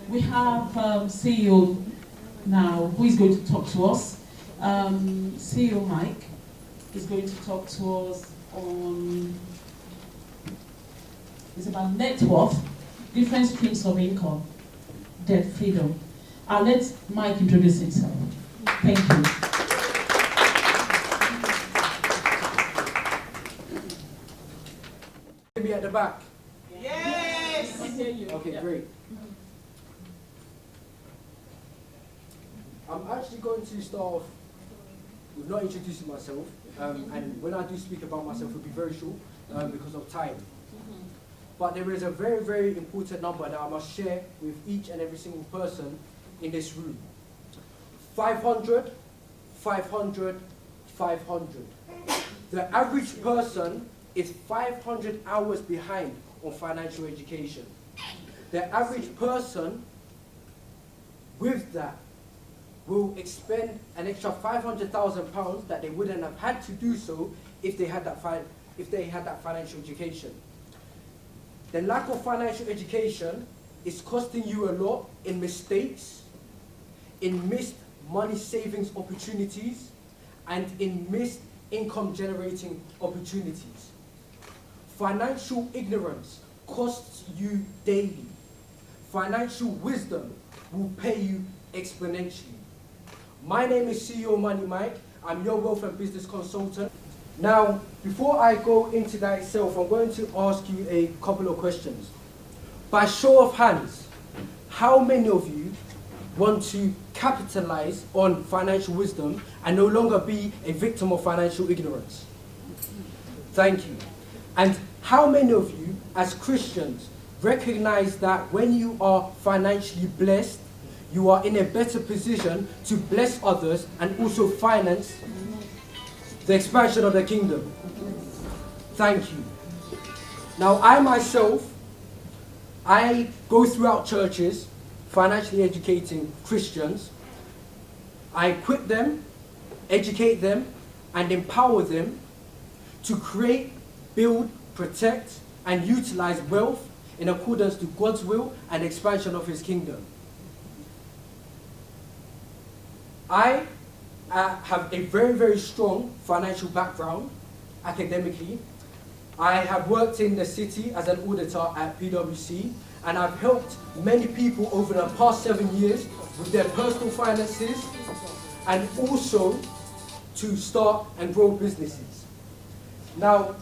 We have CEO now who is going to talk to us. CEO Mike is going to talk to us on, it's about net worth, different streams of income, debt freedom. I'll let Mike introduce himself. Thank you. Maybe at the back. Yes! I hear you. Okay, great. I'm actually going to start off with not introducing myself, and when I do speak about myself, it'll be very short because of time. But there is a very, very important number that I must share with each and every single person in this room. 500, 500, 500. The average person is 500 hours behind on financial education. The average person with that will expend an extra £500,000 that they wouldn't have had to do so if they had that financial education. The lack of financial education is costing you a lot in mistakes, in missed money savings opportunities, and in missed income generating opportunities. Financial ignorance costs you daily. Financial wisdom will pay you exponentially. My name is CEO MoneyMike. I'm your wealth and business consultant. Now, before I go into that itself, I'm going to ask you a couple of questions. By show of hands, how many of you want to capitalize on financial wisdom and no longer be a victim of financial ignorance? Thank you. And how many of you, as Christians, recognize that when you are financially blessed, you are in a better position to bless others and also finance the expansion of the kingdom? Thank you. Now, I myself, I go throughout churches, financially educating Christians. I equip them, educate them, and empower them to create, build, protect, and utilize wealth in accordance to God's will and expansion of His kingdom. I have a very, very strong financial background academically. I have worked in the city as an auditor at PwC, and I've helped many people over the past 7 years with their personal finances and also to start and grow businesses. Now,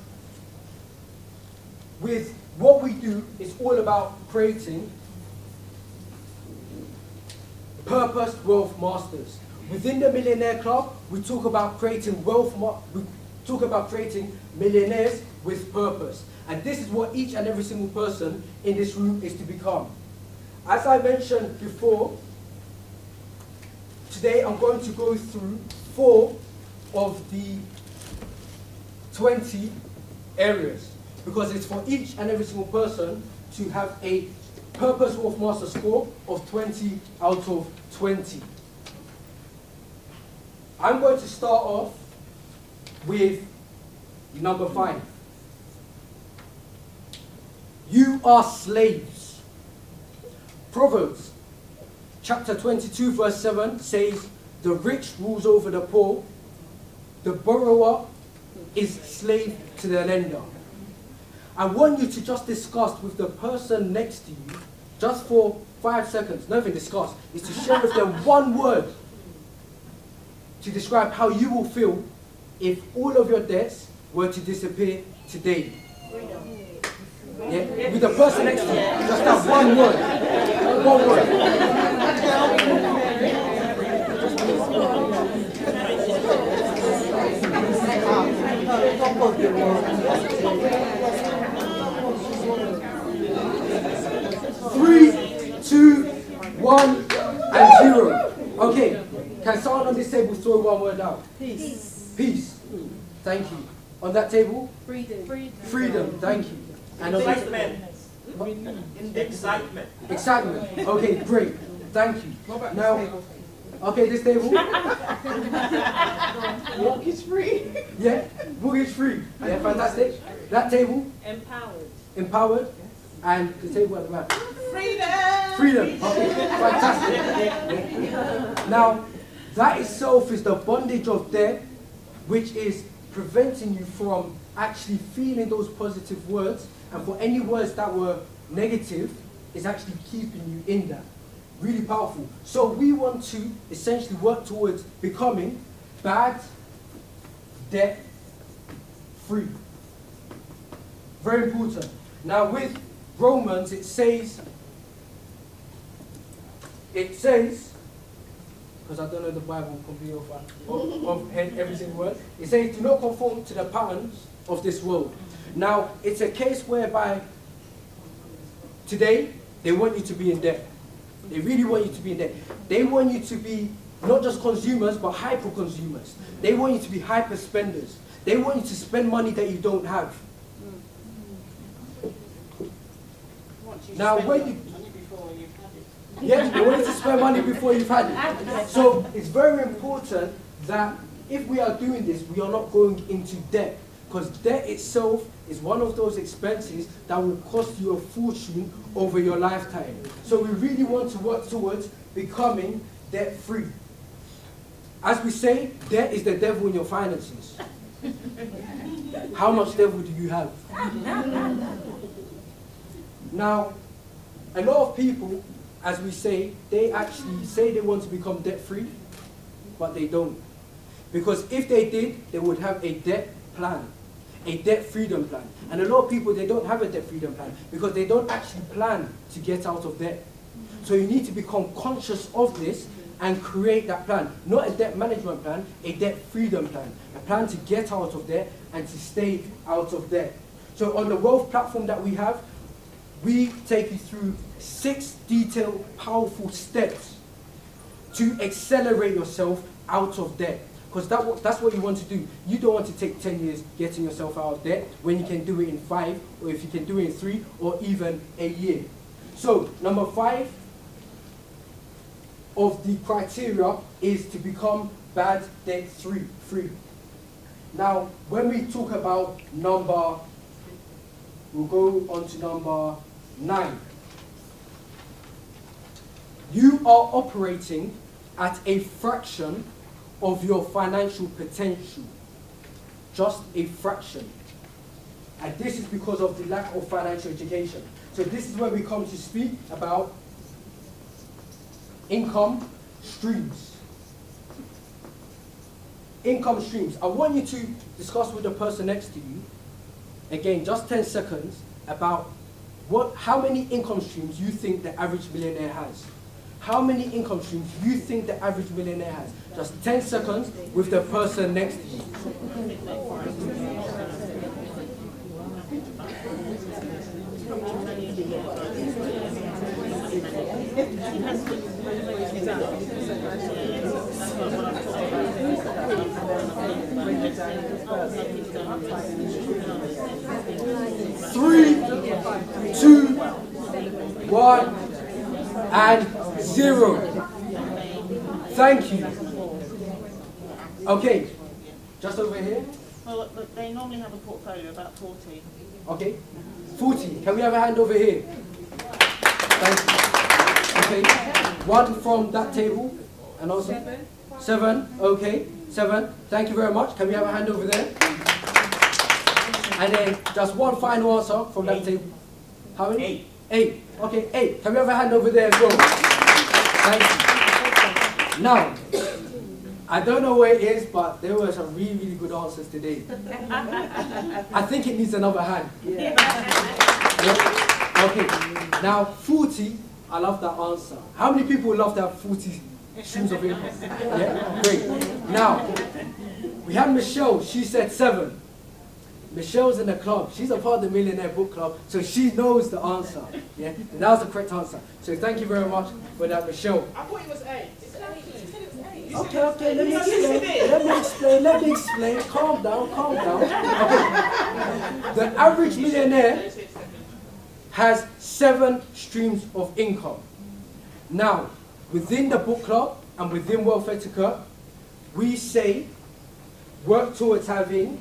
with what we do, it's all about creating purpose wealth masters. Within the Millionaire Club, we talk about creating millionaires with purpose. And this is what each and every single person in this room is to become. As I mentioned before, today I'm going to go through 4 of the 20 areas, because it's for each and every single person to have a Purpose Wealth Master score of 20 out of 20. I'm going to start off with number 5. You are slaves. Proverbs chapter 22 verse 7 says, the rich rules over the poor, the borrower is slave to the lender. I want you to just discuss with the person next to you, just for 5 seconds, nothing discuss, is to share with them one word to describe how you will feel if all of your debts were to disappear today. Yeah? With the person next to you, just that one word. One word. 3, 2, 1, and 0. Okay. Can someone on this table throw one word out? Peace. Peace. Thank you. On that table? Freedom. Freedom. Thank you. And on Excitement. Excitement. Okay, great. Thank you. Now, okay, this table? Mortgage free. Yeah, mortgage free. Yeah, fantastic. That table? Empowered. Empowered. And the table at the back? Freedom. Okay, fantastic. Now, that itself is the bondage of debt, which is preventing you from actually feeling those positive words, and for any words that were negative, is actually keeping you in that. Really powerful. So we want to essentially work towards becoming bad debt free. Very important. Now with Romans it says, because I don't know the Bible completely of head every single word, it says, do not conform to the patterns of this world. Now, it's a case whereby today, they want you to be in debt. They really want you to be in debt. They want you to be not just consumers, but hyper consumers. They want you to be hyper spenders. They want you to spend money that you don't have. Now, when you... Yes, they want you to spend money before you've had it. So it's very important that if we are doing this, we are not going into debt. Because debt itself is one of those expenses that will cost you a fortune over your lifetime. So we really want to work towards becoming debt free. As we say, debt is the devil in your finances. How much devil do you have? Now, a lot of people, as we say, they actually say they want to become debt-free, but they don't. Because if they did, they would have a debt plan, a debt freedom plan. And a lot of people, they don't have a debt freedom plan because they don't actually plan to get out of debt. So you need to become conscious of this and create that plan. Not a debt management plan, a debt freedom plan. A plan to get out of debt and to stay out of debt. So on the wealth platform that we have, we take you through 6 detailed, powerful steps to accelerate yourself out of debt. Because that's what you want to do. You don't want to take 10 years getting yourself out of debt when you can do it in 5, or if you can do it in 3, or even a year. So, number 5 of the criteria is to become bad debt free. Now, when we talk about we'll go on to number 9. You are operating at a fraction of your financial potential. Just a fraction. And this is because of the lack of financial education. So this is where we come to speak about income streams. Income streams. I want you to discuss with the person next to you, again, just 10 seconds, about how many income streams you think the average millionaire has. How many income streams you think the average millionaire has? Just 10 seconds with the person next to you. Three, 2, 1, and 0. Thank you. Okay, just over here. Well, they normally have a portfolio about 40. Okay, 40. Can we have a hand over here? Thank you. Okay, 1 from that table, and also 7. Okay, 7. Thank you very much. Can we have a hand over there? And then just 1 final answer from that table. How many? 8. Okay, 8. Can we have a hand over there as well? Thank you. Now, I don't know where it is, but there were some really, really good answers today. I think it needs another hand. Yeah. Okay. Now, 40. I love that answer. How many people would love to have 40 streams of income? Yeah, great. Now, we have Michelle. She said 7. Michelle's in the club. She's a part of the Millionaire Book Club, so she knows the answer. Yeah, and that was the correct answer. So thank you very much for that, Michelle. I thought it was 8. Okay, let me explain. Calm down. Okay. The average millionaire has 7 streams of income. Now, within the book club and within Wealth Etiquette, we say work towards having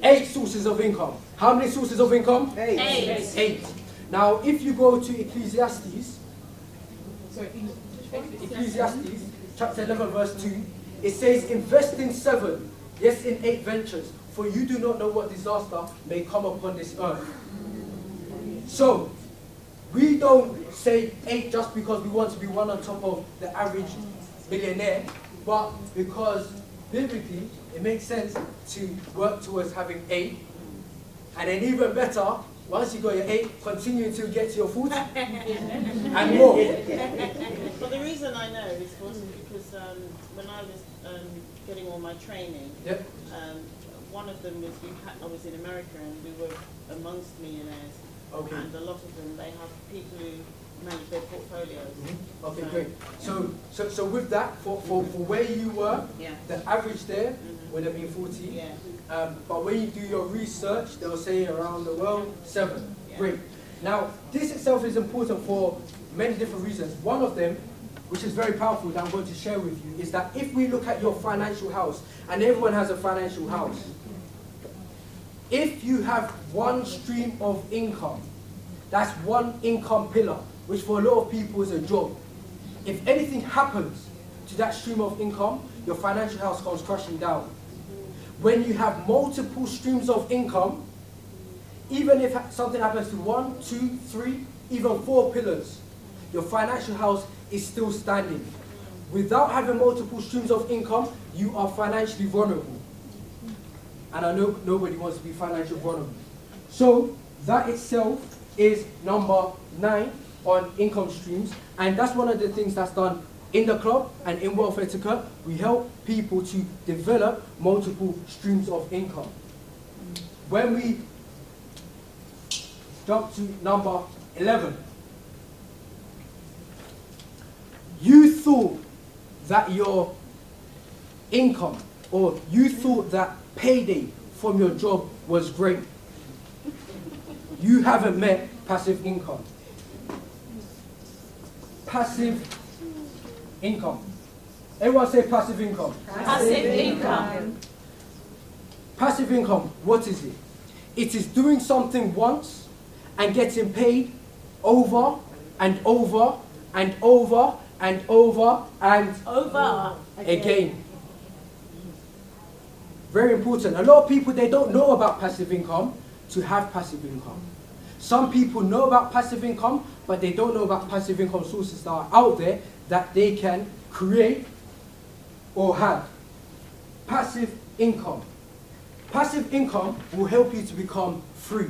8 sources of income. How many sources of income? 8. 8. Now, if you go to Ecclesiastes, chapter 11, verse 2, it says, invest in 7, yes, in 8 ventures, for you do not know what disaster may come upon this earth. So, we don't say 8 just because we want to be one on top of the average millionaire, but because biblically it makes sense to work towards having 8. And then even better, once you got your 8, continue until you get to your 40 and more. Well, the reason I know is because when I was getting all my training, Yep. one of them was I was in America and we were amongst millionaires. Okay. And a lot of them, they have people who manage their portfolios. Okay, great. So with that, for where you were, Yeah. the average there would have been 40. Yeah. But when you do your research, they'll say around the world, 7. Yeah. Great. Now, this itself is important for many different reasons. One of them, which is very powerful, that I'm going to share with you, is that if we look at your financial house, and everyone has a financial house, if you have one stream of income, that's one income pillar, which for a lot of people is a job. If anything happens to that stream of income, your financial house comes crashing down. When you have multiple streams of income, even if something happens to 1, 2, 3, even 4 pillars, your financial house is still standing. Without having multiple streams of income, you are financially vulnerable. And I know nobody wants to be financially vulnerable. So that itself is number 9 on income streams. And that's one of the things that's done in the club and in Wealth Etiquette. We help people to develop multiple streams of income. When we jump to number 11, you thought that your income, or you thought that payday from your job was great. You haven't met passive income. Passive income. Everyone say passive income. Passive income. Passive income, what is it? It is doing something once and getting paid over and over and over and over and Over. again. Very important. A lot of people, they don't know about passive income to have passive income. Some people know about passive income, but they don't know about passive income sources that are out there that they can create or have. Passive income. Passive income will help you to become free.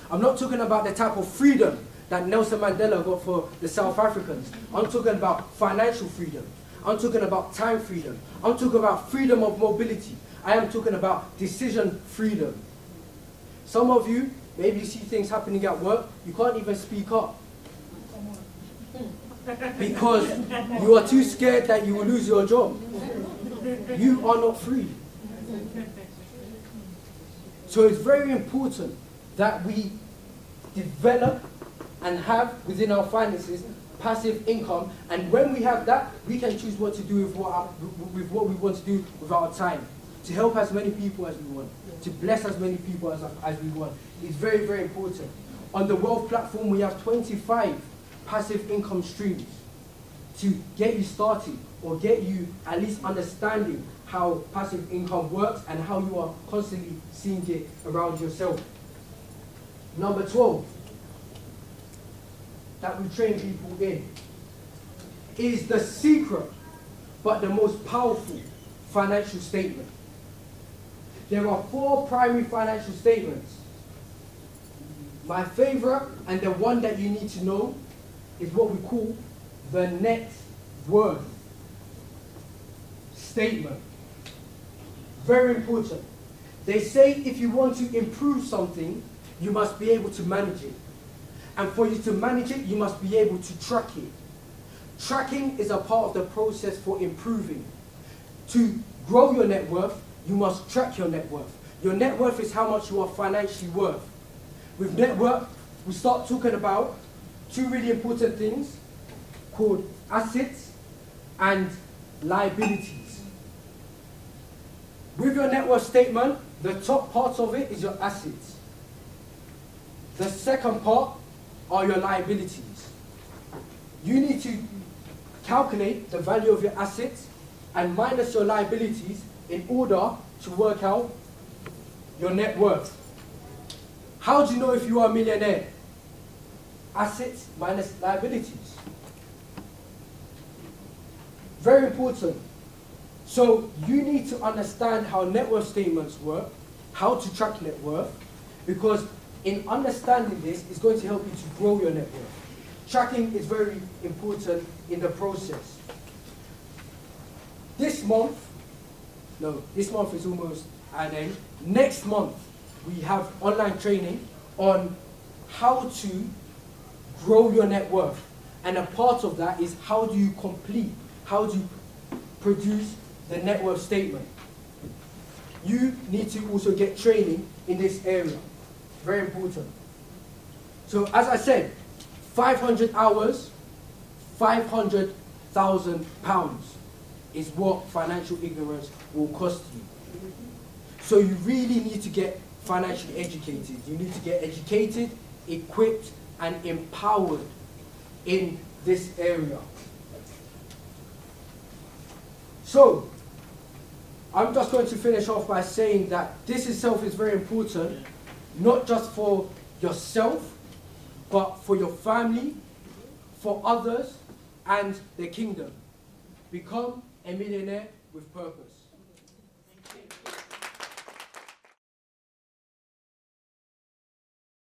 I'm not talking about the type of freedom that Nelson Mandela got for the South Africans. I'm talking about financial freedom. I'm talking about time freedom. I'm talking about freedom of mobility. I am talking about decision freedom. Some of you, maybe you see things happening at work, you can't even speak up. Because you are too scared that you will lose your job. You are not free. So it's very important that we develop and have within our finances passive income, and when we have that, we can choose what to do with what we want to do with our time, to help as many people as we want, to bless as many people as we want. It's very, very important. On the Wealth platform, we have 25 passive income streams to get you started or get you at least understanding how passive income works and how you are constantly seeing it around yourself. Number 12, that we train people in, is the secret but the most powerful financial statement. There are 4 primary financial statements. My favorite and the one that you need to know is what we call the net worth statement. Very important. They say if you want to improve something, you must be able to manage it. And for you to manage it, you must be able to track it. Tracking is a part of the process for improving. To grow your net worth, you must track your net worth. Your net worth is how much you are financially worth. With net worth, we start talking about 2 really important things called assets and liabilities. With your net worth statement, the top part of it is your assets. The second part are your liabilities. You need to calculate the value of your assets and minus your liabilities in order to work out your net worth. How do you know if you are a millionaire? Assets minus liabilities. Very important. So you need to understand how net worth statements work, how to track net worth, because in understanding this is going to help you to grow your net worth. Tracking is very important in the process. This month is almost at an end. Next month, we have online training on how to grow your net worth. And a part of that is how do you produce the net worth statement. You need to also get training in this area. Very important. So as I said, 500 hours, £500,000 is what financial ignorance will cost you. So you really need to get financially educated. You need to get educated, equipped, and empowered in this area. So, I'm just going to finish off by saying that this itself is very important, not just for yourself, but for your family, for others, and the kingdom. Become a millionaire with purpose.